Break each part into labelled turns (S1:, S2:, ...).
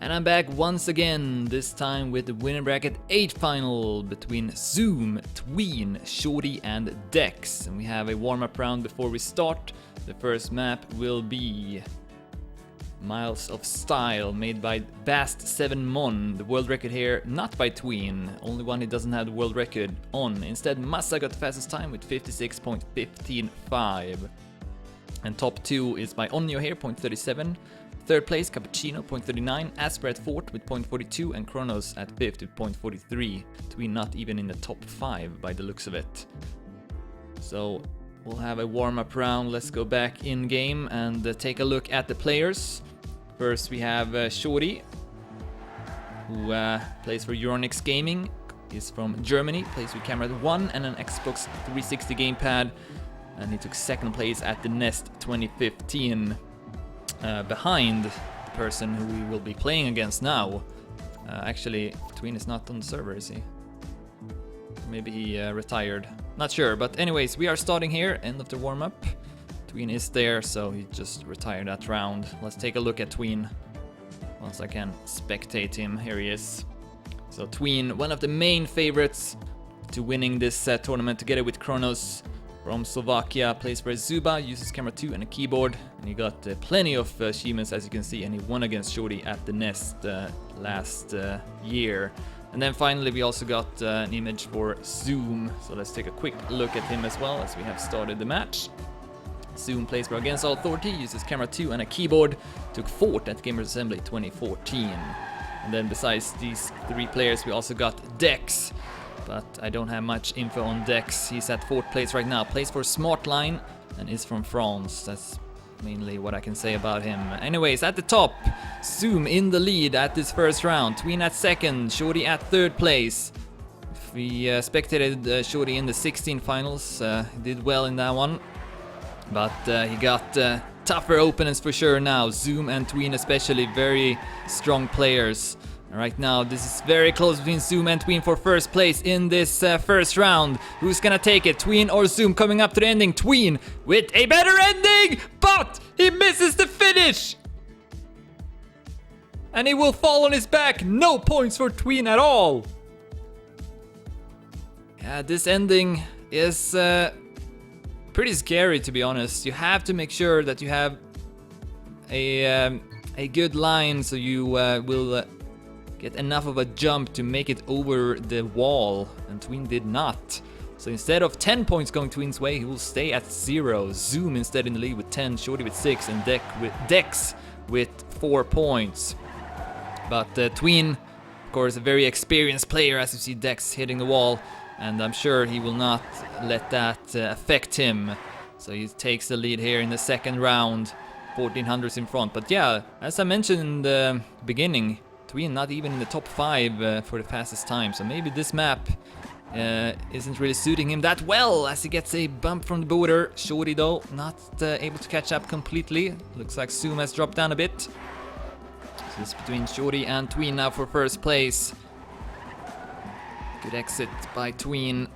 S1: And I'm back once again, this time with the winner bracket 8 final between Zoom, Tween, Shorty and Dex. And we have a warm-up round before we start. The first map will be Miles of Style, made by Bast7mon. The world record here, not by Tween, only one he doesn't have the world record on. Instead, Massa got the fastest time with 56.155. And top 2 is by Onyo here, 0.37. Third place, Cappuccino, 0.39, Asper at 4th with 0.42, and Kronos at 5th with 0.43. Tween not even in the top 5 by the looks of it. So we'll have a warm-up round. Let's go back in game and take a look at the players. First we have Shorty, who plays for Euronix Gaming. He's from Germany, plays with camera 1 and an Xbox 360 gamepad. And he took second place at the Nest 2015. Behind the person who we will be playing against now. Actually, Tween is not on the server, is he? Maybe he retired. Not sure, but anyways, we are starting here, end of the warm-up. Tween is there, so he just retired that round. Let's take a look at Tween. Once I can spectate him, here he is. So Tween, one of the main favorites to winning this tournament together with Kronos. From Slovakia, plays for Zuba, uses camera 2 and a keyboard, and he got plenty of achievements as you can see, and he won against Shorty at the Nest last year. And then finally we also got an image for Zoom, so let's take a quick look at him as well as we have started the match. Zoom plays for Against All Authority, uses camera 2 and a keyboard, took 4th at Gamers Assembly 2014. And then besides these 3 players we also got Dex. But I don't have much info on Dex. He's at 4th place right now. Plays for Smartline and is from France. That's mainly what I can say about him. Anyways, at the top, Zoom in the lead at this first round. Tween at 2nd, Shorty at 3rd place. We spectated Shorty in the 16 finals. He did well in that one. But he got tougher opponents for sure now. Zoom and Tween especially, very strong players. Right now, this is very close between Zoom and Tween for first place in this first round. Who's gonna take it? Tween or Zoom? Coming up to the ending. Tween with a better ending, but he misses the finish. And he will fall on his back. No points for Tween at all. Yeah, this ending is pretty scary, to be honest. You have to make sure that you have a good line so you will get enough of a jump to make it over the wall, and Tween did not. So instead of 10 points going Tween's way, he will stay at 0. Zoom instead in the lead with 10, Shorty with 6, and Dex with 4 points. But Tween, of course, a very experienced player, as you see Dex hitting the wall, and I'm sure he will not let that affect him. So he takes the lead here in the second round, 1400s in front. But yeah, as I mentioned in the beginning, Tween not even in the top 5 for the fastest time, so maybe this map isn't really suiting him that well as he gets a bump from the border. Shorty though not able to catch up completely. Looks like Zoom has dropped down a bit. So it's between Shorty and Tween now for first place. Good exit by Tween.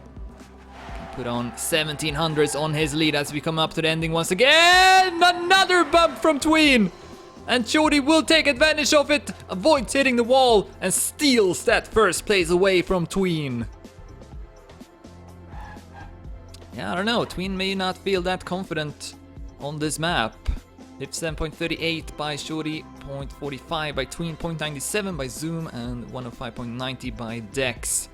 S1: Can put on 1700s on his lead as we come up to the ending once again. Another bump from Tween! And Shorty will take advantage of it, avoids hitting the wall, and steals that first place away from Tween. Yeah, I don't know, Tween may not feel that confident on this map. 57.38 by Shorty, 0.45 by Tween, 0.97 by Zoom, and 105.90 by Dex.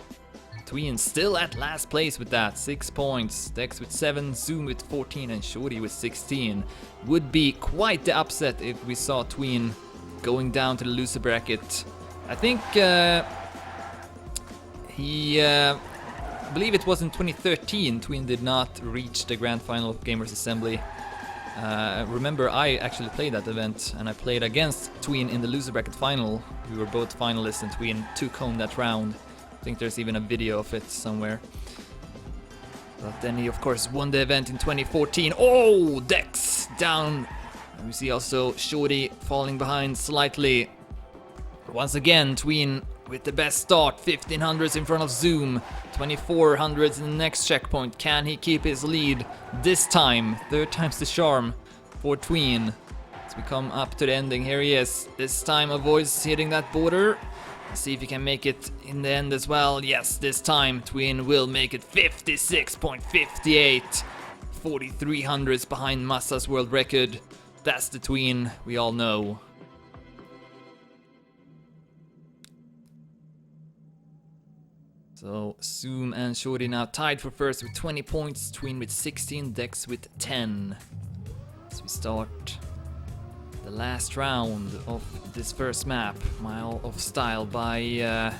S1: Tween still at last place with that, 6 points. Dex with 7, Zoom with 14, and Shorty with 16. Would be quite the upset if we saw Tween going down to the loser bracket. I think I believe it was in 2013 Tween did not reach the grand final of Gamers Assembly. Remember, I actually played that event, and I played against Tween in the loser bracket final. We were both finalists, and Tween took home that round. I think there's even a video of it somewhere. But then he of course won the event in 2014. Oh, Dex down. And we see also Shorty falling behind slightly. Once again, Tween with the best start, 1500s in front of Zoom, 2400s in the next checkpoint. Can he keep his lead this time? Third time's the charm for Tween. As we come up to the ending, here he is. This time avoids hitting that border. Let's see if he can make it in the end as well. Yes, this time Tween will make it 56.58. 4300s behind Massa's world record. That's the Tween we all know. So Zoom and Shorty now tied for first with 20 points, Tween with 16, Dex with 10. As we start the last round of this first map, Mile of Style by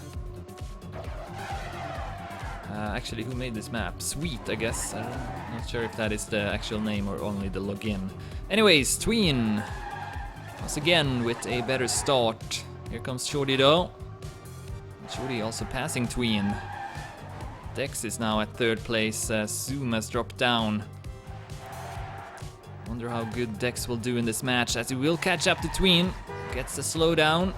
S1: actually, who made this map? Sweet, I guess. I'm not sure if that is the actual name or only the login. Anyways, Tween once again with a better start. Here comes Shorty though. Shorty also passing Tween. Dex is now at third place. Zoom has dropped down. Wonder how good Dex will do in this match, as he will catch up to Tween. Gets the slowdown.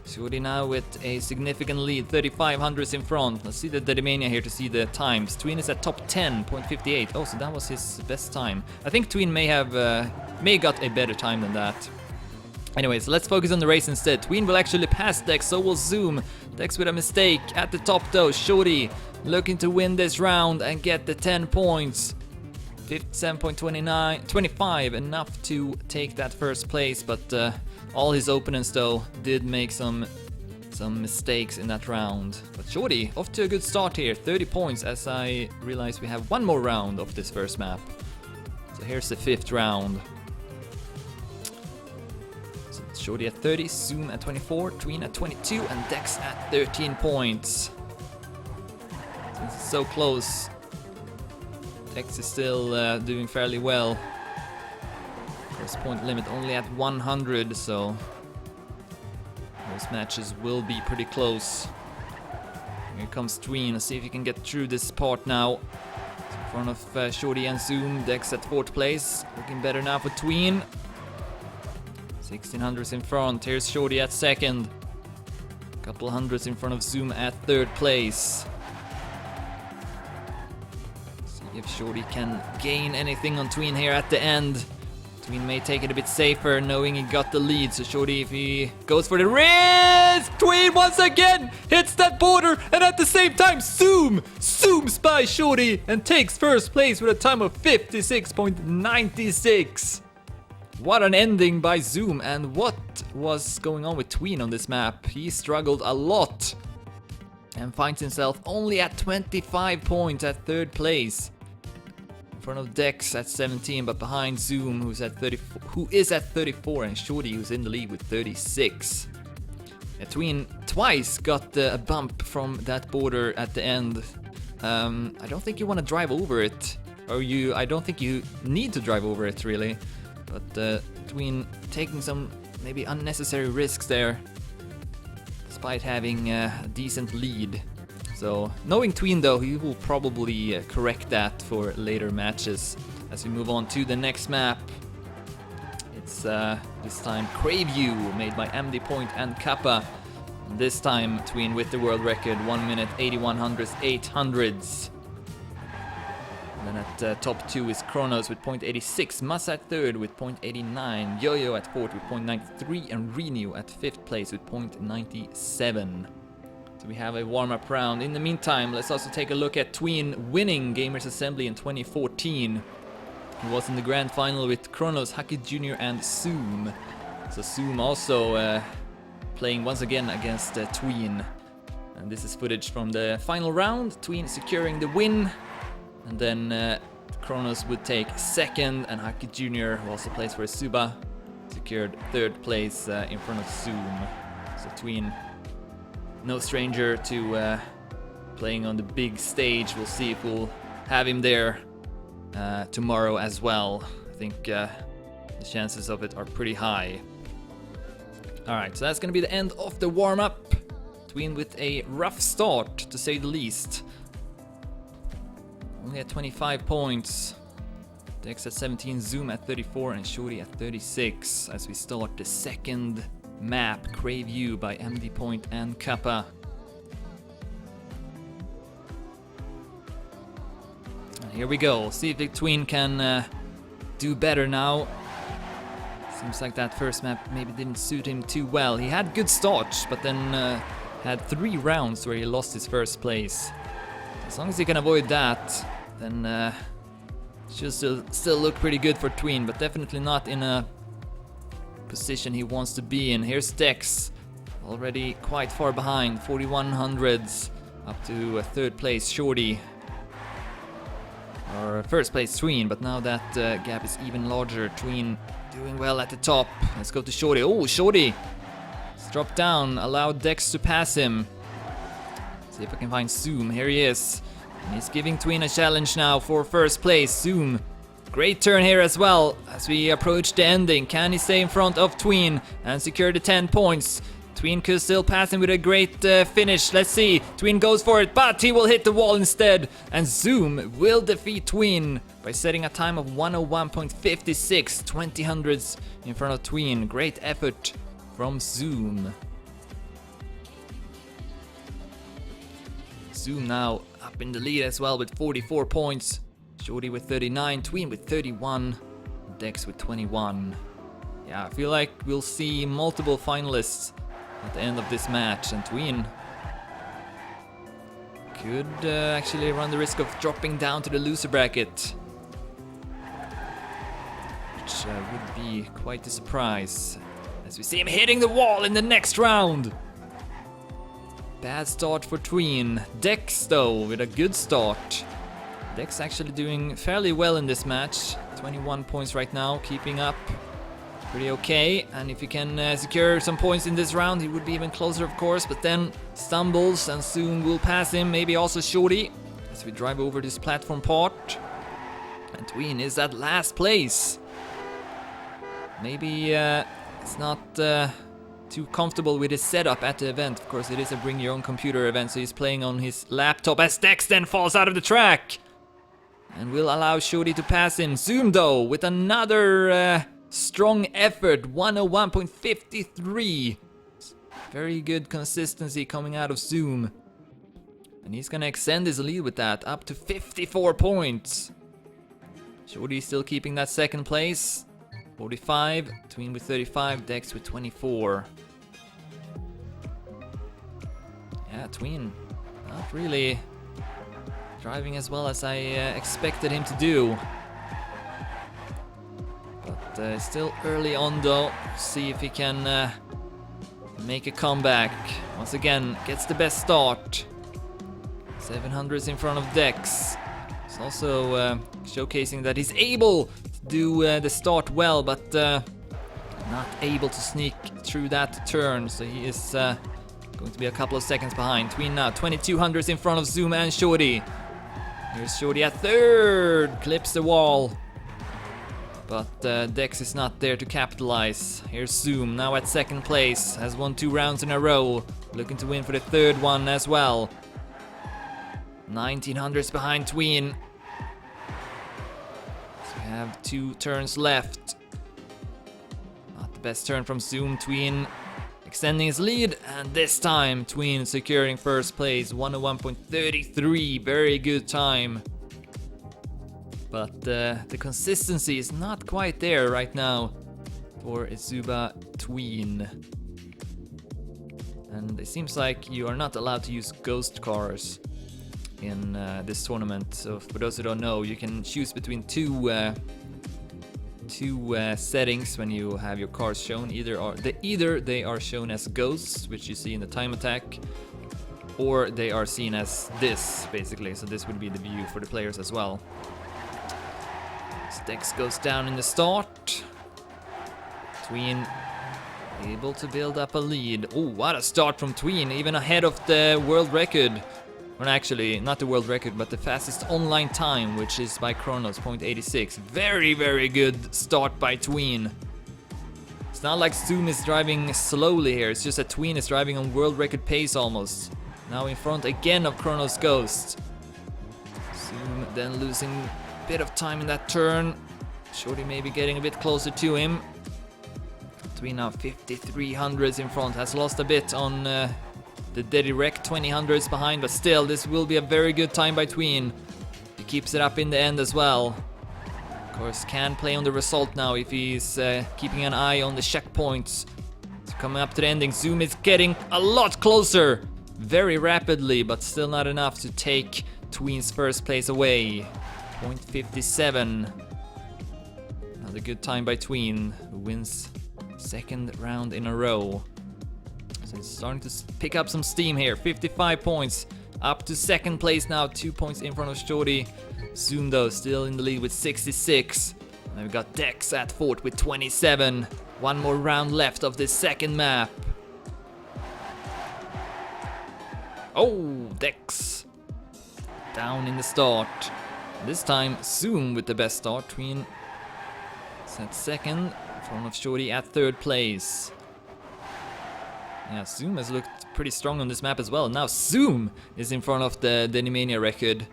S1: Shorty now with a significant lead, 3500s in front. Let's see the Dedimania here to see the times. Tween is at top 10.58. Oh, so that was his best time. I think Tween may got a better time than that. Anyways, let's focus on the race instead. Tween will actually pass Dex, so will Zoom. Dex with a mistake at the top though. Shorty looking to win this round and get the 10 points. 57.25, enough to take that first place, but all his opponents though did make some mistakes in that round. But Shorty off to a good start here, 30 points, as I realize we have one more round of this first map. So here's the fifth round. So Shorty at 30, Zoom at 24, Tween at 22, and Dex at 13 points. Since it's so close, Dex is still doing fairly well. First point limit only at 100, so most matches will be pretty close. Here comes Tween. Let's see if he can get through this part now. In front of Shorty and Zoom. Dex at fourth place. Looking better now for Tween. 1600s in front. Here's Shorty at second. Couple hundreds in front of Zoom at third place. If Shorty can gain anything on Tween here at the end. Tween may take it a bit safer knowing he got the lead. So Shorty, if he goes for the risk, Tween once again hits that border, and at the same time Zoom zooms by Shorty and takes first place with a time of 56.96. What an ending by Zoom, and what was going on with Tween on this map? He struggled a lot and finds himself only at 25 points at third place. In front of Dex at 17, but behind Zoom, who is at 34, and Shorty, who's in the lead with 36. Tween twice got a bump from that border at the end. I don't think you want to drive over it, or I don't think you need to drive over it really. But Tween taking some maybe unnecessary risks there, despite having a decent lead. So, knowing Tween though, he will probably correct that for later matches. As we move on to the next map, it's this time Craveview, made by MD Point and Kappa. This time Tween with the world record, 1 minute 8100s, 800s. And then at top 2 is Kronos with .86, Massa at third with .89, Yo-Yo at fourth with .93, and Renew at fifth place with .97. So we have a warm-up round. In the meantime, let's also take a look at Tween winning Gamers Assembly in 2014. He was in the grand final with Kronos, Haki Jr. and Zoom. So Zoom also playing once again against Tween. And this is footage from the final round. Tween securing the win. And then Kronos would take second, and Haki Jr., who also plays for Suba, secured third place in front of Zoom. So Tween, no stranger to playing on the big stage. We'll see if we'll have him there tomorrow as well. I think the chances of it are pretty high. Alright, so that's gonna be the end of the warm-up. Tween with a rough start, to say the least. Only at 25 points. Dex at 17, Zoom at 34, and Shorty at 36. As we start the second map, Craveview by MD Point and Kappa. And here we go. See if the Tween can do better now. Seems like that first map maybe didn't suit him too well. He had good starts, but then had 3 rounds where he lost his first place. As long as he can avoid that, then should still look pretty good for Tween, but definitely not in a position he wants to be in. Here's Dex, already quite far behind, 4100s, up to 3rd place Shorty. Or 1st place Tween, but now that gap is even larger. Tween doing well at the top. Let's go to Shorty. Oh, Shorty! Let's drop down, allow Dex to pass him. See if I can find Zoom. Here he is. And he's giving Tween a challenge now for 1st place. Zoom. Great turn here as well as we approach the ending. Can he stay in front of Tween and secure the 10 points? Tween could still pass him with a great finish. Let's see. Tween goes for it, but he will hit the wall instead. And Zoom will defeat Tween by setting a time of 101.56, 20 hundredths in front of Tween. Great effort from Zoom. Zoom now up in the lead as well with 44 points. Shorty with 39, Tween with 31, Dex with 21. Yeah, I feel like we'll see multiple finalists at the end of this match, and Tween could actually run the risk of dropping down to the loser bracket, which would be quite a surprise as we see him hitting the wall in the next round. Bad start for Tween. Dex though with a good start. Dex actually doing fairly well in this match. 21 points right now, keeping up pretty okay. And if he can secure some points in this round, he would be even closer, of course. But then stumbles and soon will pass him. Maybe also Shorty as we drive over this platform part. And Tween is at last place. Maybe it's not too comfortable with his setup at the event. Of course, it is a bring your own computer event, so he's playing on his laptop as Dex then falls out of the track. And will allow Shorty to pass him. Zoom though with another strong effort, 101.53. Very good consistency coming out of Zoom. And he's gonna extend his lead with that, up to 54 points. Shorty still keeping that 2nd place. 45, Tween with 35, Dex with 24. Yeah, Tween not really driving as well as I expected him to do. But still early on though. See if he can make a comeback. Once again, gets the best start. 700s in front of Dex. He's also showcasing that he's able to do the start well, but not able to sneak through that turn. So he is going to be a couple of seconds behind. Tween now 2200s in front of Zoom and Shorty. Here's Shorty at 3rd, clips the wall. But Dex is not there to capitalize. Here's Zoom, now at 2nd place, has won 2 rounds in a row. Looking to win for the 3rd one as well. 1900s behind Tween. So we have 2 turns left. Not the best turn from Zoom. Tween extending his lead, and this time Tween securing 1st place, 101.33, very good time. But the consistency is not quite there right now for Izuba Tween. And it seems like you are not allowed to use ghost cars in this tournament. So for those who don't know, you can choose between two settings when you have your cars shown. Either they are shown as ghosts, which you see in the time attack, or they are seen as this, basically. So this would be the view for the players as well. Dex goes down in the start. Tween able to build up a lead. Oh, what a start from Tween, even ahead of the world record. Well, actually, not the world record, but the fastest online time, which is by Chronos, 0.86. Very, very good start by Tween. It's not like Zoom is driving slowly here, it's just that Tween is driving on world record pace almost. Now in front again of Chronos Ghost. Zoom then losing a bit of time in that turn. Shorty maybe getting a bit closer to him. Tween now 5300s in front, has lost a bit on the direct 2000s behind, but still this will be a very good time by Tween. He keeps it up in the end as well. Of course, can play on the result now if he's keeping an eye on the checkpoints. So coming up to the ending, Zoom is getting a lot closer. Very rapidly, but still not enough to take Tween's first place away. 0.57. Another good time by Tween, who wins second round in a row. So it's starting to pick up some steam here. 55 points, up to second place now, 2 points in front of Shorty. Zoom though, still in the lead with 66. And we've got Dex at fourth with 27. One more round left of this second map. Oh, Dex down in the start. This time, Zoom with the best start. Tween is at second, in front of Shorty at third place. Yeah, Zoom has looked pretty strong on this map as well. Now Zoom is in front of the Denimania record.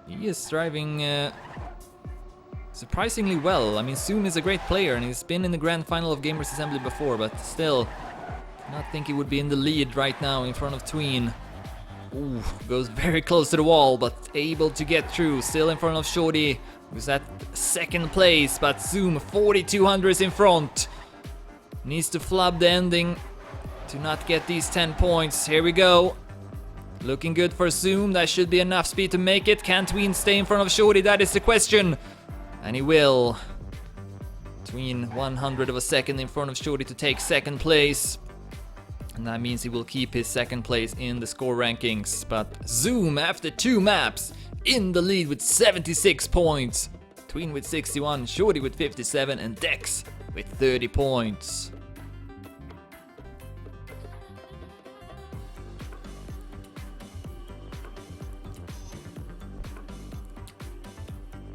S1: He is driving surprisingly well. I mean, Zoom is a great player and he's been in the grand final of Gamers Assembly before, but still, I don't think he would be in the lead right now in front of Tween. Ooh, goes very close to the wall, but able to get through. Still in front of Shorty, who's at second place, but Zoom 4200s in front. Needs to flub the ending to not get these 10 points. Here we go. Looking good for Zoom. That should be enough speed to make it. Can Tween stay in front of Shorty? That is the question. And he will. Tween 100 of a second in front of Shorty to take second place. And that means he will keep his second place in the score rankings. But Zoom, after 2 maps, in the lead with 76 points. Tween with 61, Shorty with 57, and Dex with 30 points.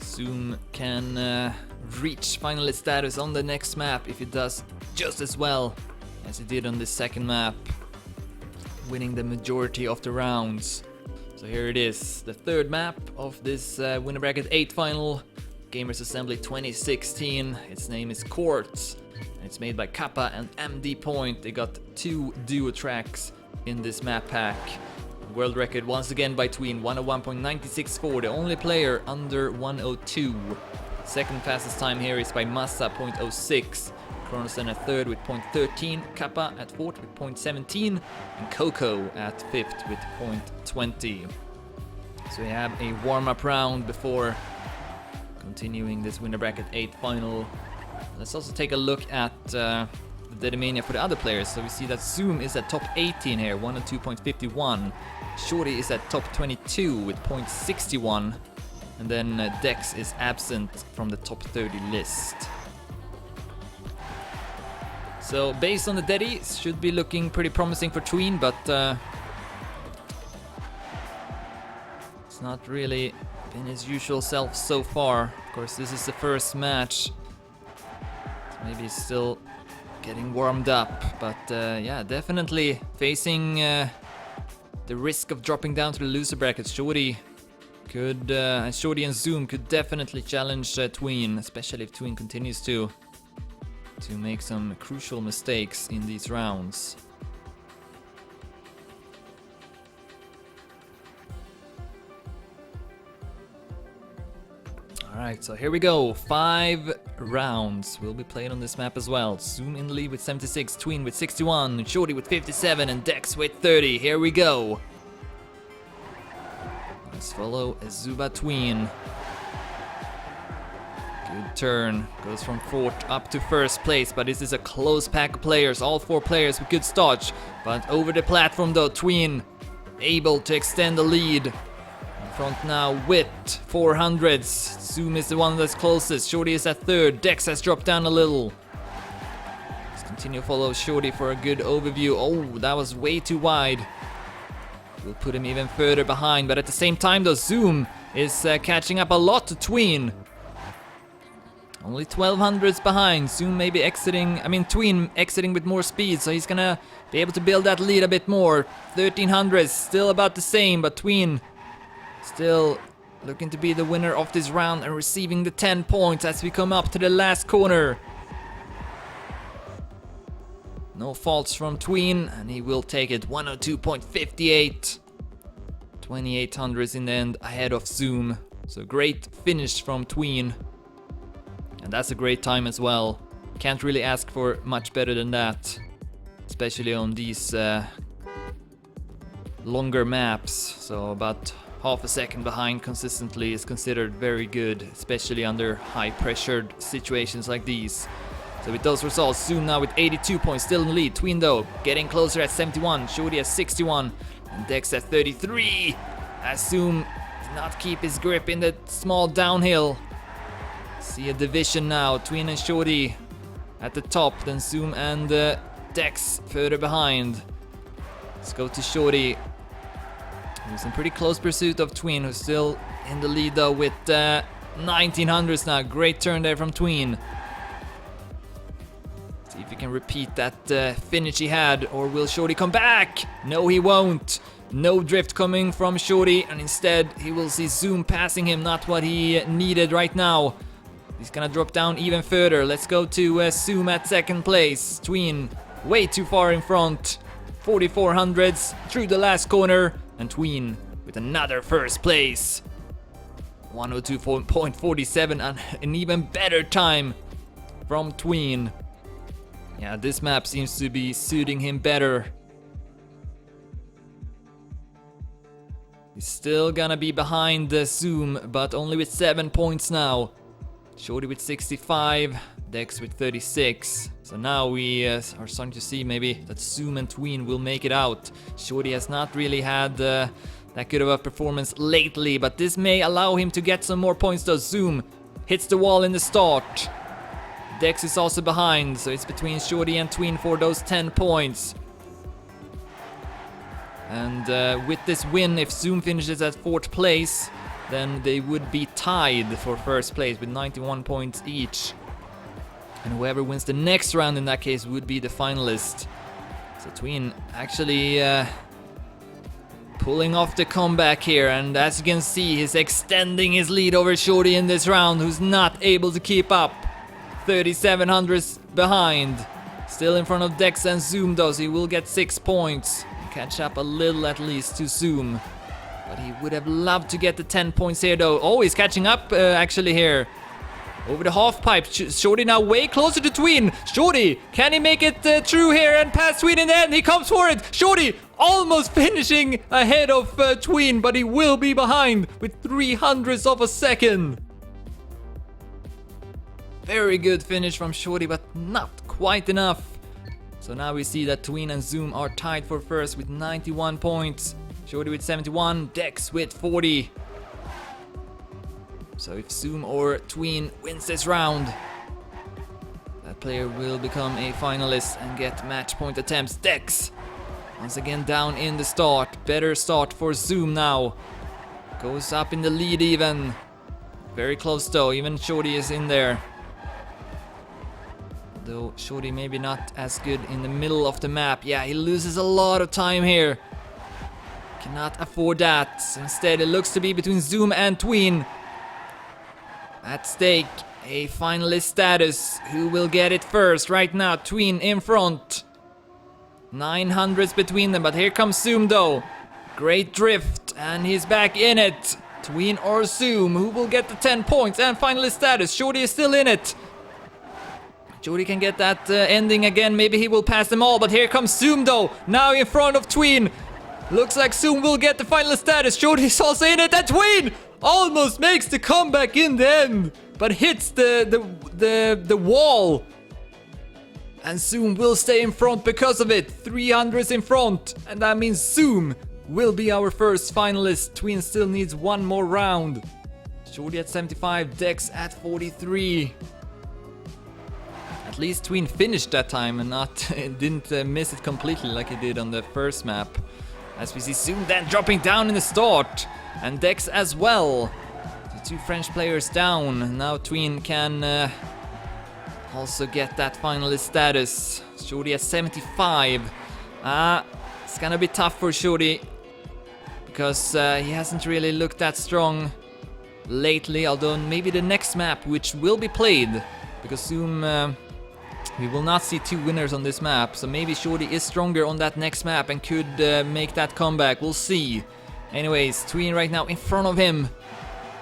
S1: Zoom can reach finalist status on the next map if it does just as well as it did on this second map, winning the majority of the rounds. So here it is, the third map of this Winner Bracket 8 final, Gamers Assembly 2016. Its name is Courts, and it's made by Kappa and MD Point. They got 2 duo tracks in this map pack. World record once again by Tween, 101.964, the only player under 102. Second fastest time here is by Massa, 0.06. Kronosen at third with 0.13, Kappa at fourth with 0.17, and Coco at fifth with 0.20. So we have a warm-up round before continuing this Winner Bracket 8 final. Let's also take a look at the Denimania for the other players. So we see that Zoom is at top 18 here, 102.51. Shorty is at top 22 with 0.61. And then Dex is absent from the top 30 list. So based on the Dedi, it should be looking pretty promising for Tween, but it's not really been his usual self so far. Of course, this is the first match. So maybe he's still getting warmed up, but yeah, definitely facing the risk of dropping down to the loser bracket. Shorty and Zoom could definitely challenge Tween, especially if Tween continues to make some crucial mistakes in these rounds. Alright, so here we go. 5 rounds will be played on this map as well. Zoom in the lead with 76, Tween with 61, Shorty with 57, and Dex with 30. Here we go. Let's follow Azuba Tween. Good turn. Goes from fourth up to first place, but this is a close pack of players. All 4 players with good starts. But over the platform though, Tween able to extend the lead. In front now with 400s. Zoom is the one that's closest. Shorty is at third. Dex has dropped down a little. Let's continue to follow Shorty for a good overview. Oh, that was way too wide. We'll put him even further behind, but at the same time though, Zoom is catching up a lot to Tween. Only 1200s behind. Zoom may be Tween exiting with more speed, so he's gonna be able to build that lead a bit more. 1300s, still about the same, but Tween still looking to be the winner of this round and receiving the 10 points as we come up to the last corner. No faults from Tween, and he will take it. 102.58. 2800s in the end, ahead of Zoom. So great finish from Tween. And that's a great time as well. Can't really ask for much better than that. Especially on these longer maps. So about half a second behind consistently is considered very good, especially under high pressured situations like these. So with those results, Zoom now with 82 points, still in the lead. Tween though, getting closer at 71, Shorty at 61, and Dex at 33. As Zoom did not keep his grip in the small downhill. See a division now, Tween and Shorty at the top, then Zoom and Dex further behind. Let's go to Shorty, who's in pretty close pursuit of Tween, who's still in the lead though with 1900s now. Great turn there from Tween. See if he can repeat that finish he had, or will Shorty come back? No, he won't. No drift coming from Shorty, and instead he will see Zoom passing him, not what he needed right now. He's gonna drop down even further. Let's go to Zoom at second place. Tween way too far in front. 4400s through the last corner, and Tween with another first place. 102.47 and an even better time from Tween. Yeah, this map seems to be suiting him better. He's still gonna be behind the Zoom, but only with 7 points now. Shorty with 65, Dex with 36. So now we are starting to see maybe that Zoom and Tween will make it out. Shorty has not really had that good of a performance lately, but this may allow him to get some more points though. Zoom hits the wall in the start. Dex is also behind, so it's between Shorty and Tween for those 10 points. And with this win, if Zoom finishes at 4th place, then they would be tied for first place with 91 points each. And whoever wins the next round in that case would be the finalist. So Tween actually pulling off the comeback here, and as you can see, he's extending his lead over Shorty in this round, who's not able to keep up. 3700s behind. Still in front of Dex and Zoom though, so he will get 6 points. Catch up a little at least to Zoom. But he would have loved to get the 10 points here though. Oh, he's catching up actually here. Over the half pipe. Shorty now way closer to Tween. Shorty, can he make it through here and pass Tween in the end? He comes for it. Shorty almost finishing ahead of Tween, but he will be behind with 300ths of a second. Very good finish from Shorty, but not quite enough. So now we see that Tween and Zoom are tied for first with 91 points. Shorty with 71, Dex with 40. So if Zoom or Tween wins this round, that player will become a finalist and get match point attempts. Dex, once again down in the start. Better start for Zoom now. Goes up in the lead even. Very close though, even Shorty is in there. Though Shorty maybe not as good in the middle of the map. Yeah, he loses a lot of time here. Cannot afford that. Instead, it looks to be between Zoom and Tween. At stake, a finalist status. Who will get it first? Right now, Tween in front. 900s between them, but here comes Zoom though. Great drift, and he's back in it. Tween or Zoom, who will get the 10 points and finalist status? Shorty is still in it. Shorty can get that ending again. Maybe he will pass them all, but here comes Zoom though. Now in front of Tween. Looks like Zoom will get the final status. Shorty's also in it, and Tween almost makes the comeback in the end, but hits the wall. And Zoom will stay in front because of it. 300s in front, and that means Zoom will be our first finalist. Tween still needs one more round. Shorty at 75, Dex at 43. At least Tween finished that time and didn't miss it completely like he did on the first map. As we see Zoom then dropping down in the start, and Dex as well. The two French players down. Now Tween can also get that finalist status. Shorty at 75. It's gonna be tough for Shorty because he hasn't really looked that strong lately, although maybe the next map, which will be played, because Zoom we will not see two winners on this map, so maybe Shorty is stronger on that next map and could make that comeback. We'll see. Anyways, Tween right now in front of him.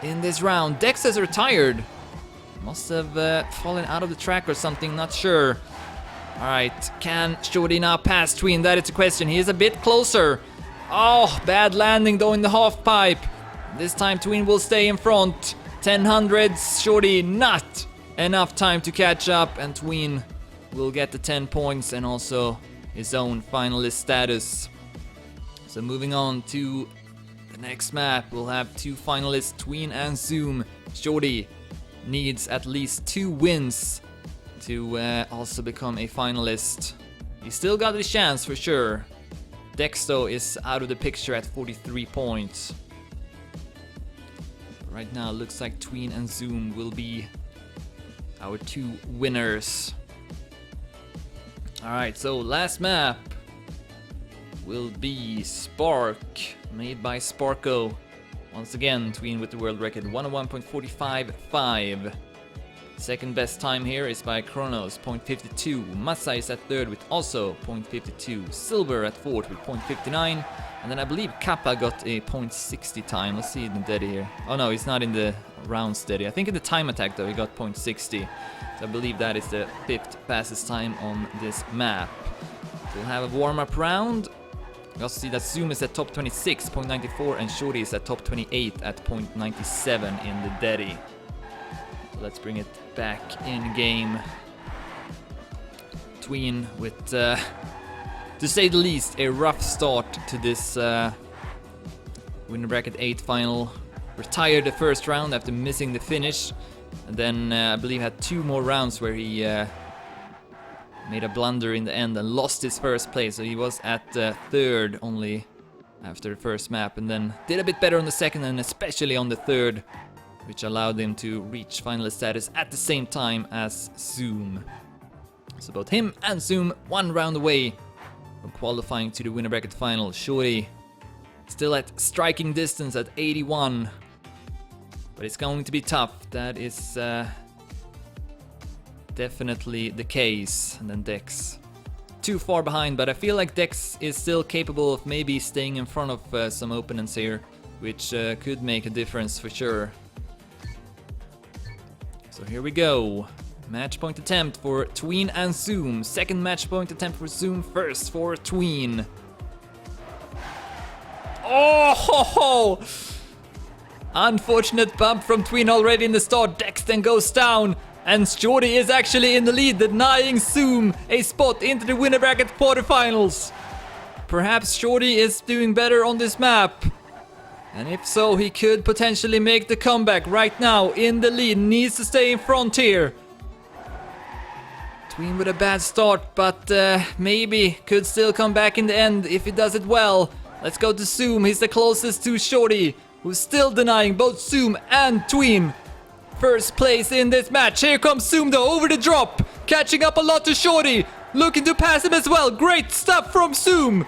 S1: in this round. Dex has retired. Must have fallen out of the track or something, not sure. Alright, can Shorty now pass Tween? That is the question. He is a bit closer. Oh, bad landing though in the half pipe. This time Tween will stay in front. 1000s, Shorty not enough time to catch up, and Tween will get the 10 points and also his own finalist status. So moving on to the next map, we'll have two finalists, Tween and Zoom. Shorty needs at least 2 wins to also become a finalist. He still got a chance for sure. Dex though is out of the picture at 43 points. Right now, looks like Tween and Zoom will be our 2 winners. Alright, so last map will be Spark, made by Sparko. Once again, Tween with the world record 101.455. Second best time here is by Kronos, 0.52. Massa is at third with also 0.52. Silver at fourth with 0.59. And then I believe Kappa got a 0.60 time. Let's see in the dead here. Oh no, he's not in the round steady. I think in the time attack though he got 0.60. So I believe that is the 5th fastest time on this map. We'll have a warm-up round. You also see that Zoom is at top 26, 0.94, and Shorty is at top 28 at 0.97 in the deady. So let's bring it back in game. Tween with, to say the least, a rough start to this winner bracket 8 final. Retired the first round after missing the finish, and then I believe had 2 more rounds where he made a blunder in the end and lost his first place. So he was at third only after the first map, and then did a bit better on the second and especially on the third, which allowed him to reach finalist status at the same time as Zoom. So both him and Zoom 1 round away from qualifying to the winner bracket final. Shorty still at striking distance at 81, but it's going to be tough. That is definitely the case. And then Dex too far behind, but I feel like Dex is still capable of maybe staying in front of some opponents here, which could make a difference for sure. So here we go. Match point attempt for Tween and Zoom. Second match point attempt for Zoom, first for Tween. Oh ho ho! Unfortunate bump from Tween already in the start. Dex then goes down, and Shorty is actually in the lead, denying Zoom a spot into the winner bracket quarterfinals. Perhaps Shorty is doing better on this map, and if so, he could potentially make the comeback. Right now in the lead, needs to stay in front here. Tween with a bad start, but maybe could still come back in the end if he does it well. Let's go to Zoom. He's the closest to Shorty, who's still denying both Zoom and Tween first place in this match. Here comes Zoom though, over the drop, catching up a lot to Shorty, looking to pass him as well. Great stuff from Zoom.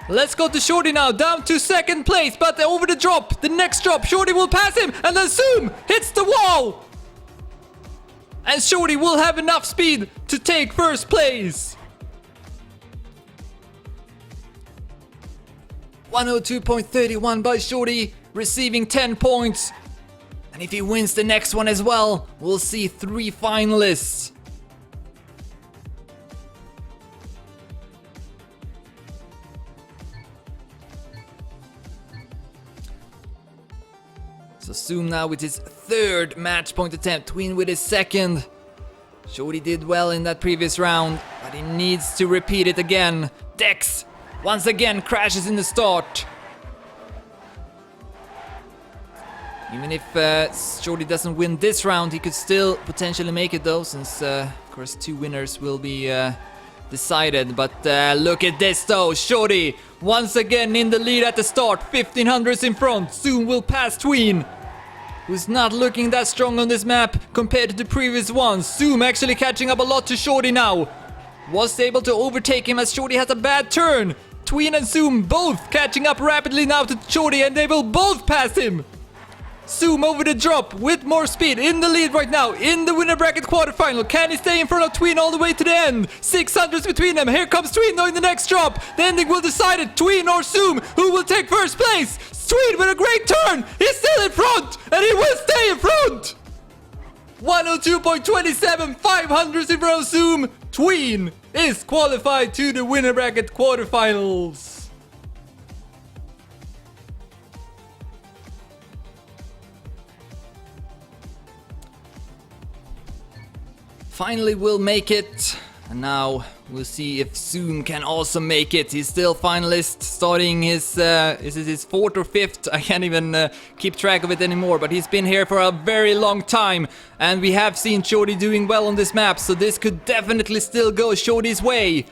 S1: Let's go to Shorty now, down to second place, but over the drop, the next drop, Shorty will pass him, and then Zoom hits the wall. And Shorty will have enough speed to take first place. 102.31 by Shorty, receiving 10 points. And if he wins the next one as well, we'll see 3 finalists. So Zoom now with his 3rd match point attempt, Tween with his 2nd. Shorty did well in that previous round, but he needs to repeat it again. Dex once again crashes in the start. Even if Shorty doesn't win this round, he could still potentially make it though, since of course 2 winners will be decided. But look at this though, Shorty once again in the lead at the start, 1500s in front. Soon will pass Tween, who's not looking that strong on this map compared to the previous ones. Zoom actually catching up a lot to Shorty now. Was able to overtake him as Shorty has a bad turn. Tween and Zoom both catching up rapidly now to Shorty, and they will both pass him. Zoom over the drop with more speed, in the lead right now in the winner bracket quarterfinal. Can he stay in front of Tween all the way to the end? 600s between them. Here comes Tween though in the next drop. The ending will decide it. Tween or Zoom, who will take first place? Tween with a great turn. He's still in front, and he will stay in front. 102.27, 500 in row Zoom. Tween is qualified to the winner bracket quarterfinals. Finally will make it, and now we'll see if Zoom can also make it. He's still finalist, starting his is it his 4th or 5th? I can't even keep track of it anymore, but he's been here for a very long time, and we have seen Shorty doing well on this map, so this could definitely still go Shorty's way.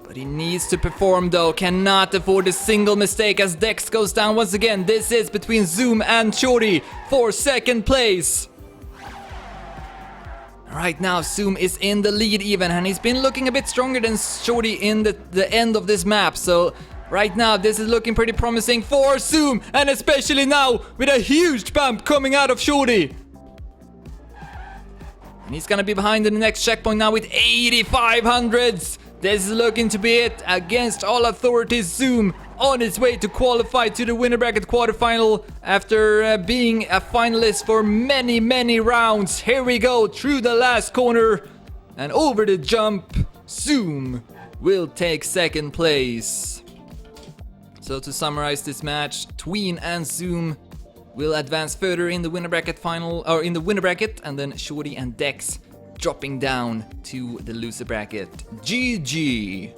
S1: But he needs to perform though, cannot afford a single mistake as Dex goes down once again. This is between Zoom and Shorty for 2nd place. Right now, Zoom is in the lead even, and he's been looking a bit stronger than Shorty in the end of this map. So right now, this is looking pretty promising for Zoom, and especially now with a huge bump coming out of Shorty. And he's gonna be behind in the next checkpoint now with 8,500s. This is looking to be it against all authorities. Zoom on its way to qualify to the winner bracket quarterfinal after being a finalist for many rounds. Here we go through the last corner and over the jump. Zoom will take 2nd place. So to summarize this match, Tween and Zoom will advance further in the winner bracket final, or in the winner bracket, and then Shorty and Dex dropping down to the loser bracket. GG!